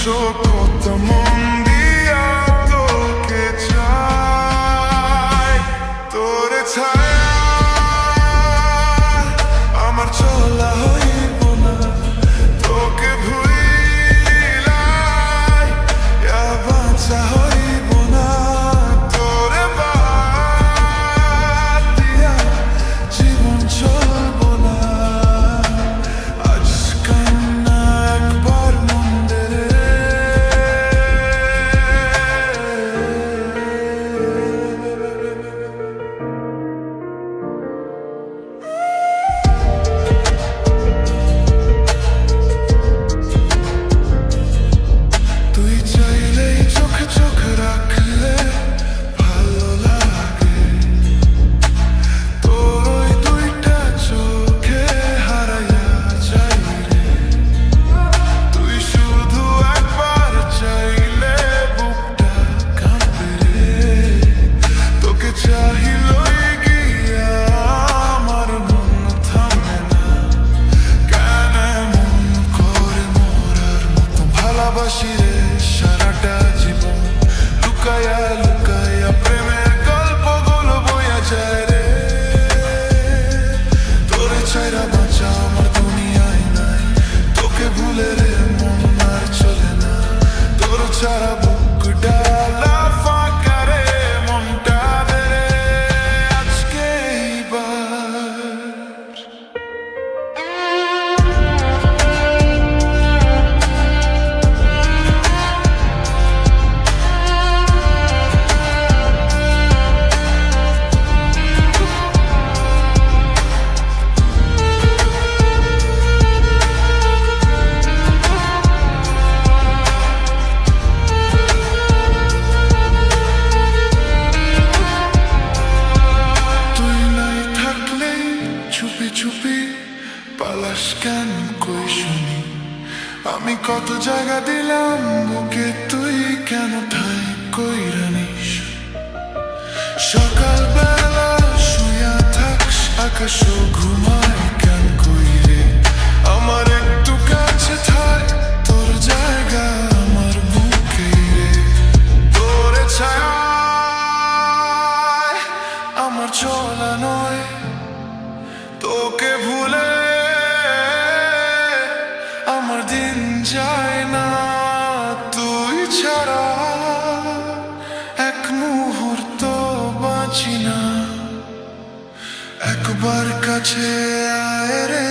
কত মন দিয়া তোকে চাই, তোরে ছায়া আমার চলা হইব না, তোকে ভুলাই বাঁচা হইব না, তোরে বাদ দিয়া জীবন চলব না। আজ কান্না একবার মন দে রে, তুই চাইলেই চোখে চোখ রাখলে ভালো লাগে, তোর ওই দুইটা চোখে হারাইয়া যাই রে। তুই শুধু একবার চাইলে বুকটা কাঁপে রে, তোকে চাহিলই গিয়া আমার মন থামে না। কেন এমন করে মরার মতো ভালোবাসি রে সারাটা জীবন, লুকায়া লুকায়া প্রেমের গল্পগুলো বইয়া যায় রে। তোরে ছাইরা বাঁচা আমার দুনিয়ায় নাই, তোকে ভুলে রে মন আর চলে না। তোর ছাড়া বুক ডালা ফাঁকা রে, মনটা দে রে আজকে এইবার। তুই নাই থাকলে চুপি চুপি পালাস কেন কই শুনি, আমি কত জায়গা দিলাম বুকে, তুই কেন ঠাই কইরা নিস। সকালবেলা শুয়া থাকস আকাশও ঘুমায় কেন কই রে, আমার একটু কাছে থাক তোর জায়গা আমার বুকে রে। তোরে ছায়া আমার চলা নয়, তোকে ভুলে আমার দিন যায় না। তুই ছাড়া এক মুহূর্ত বাঁচি না, একবার কাছে আয় রে।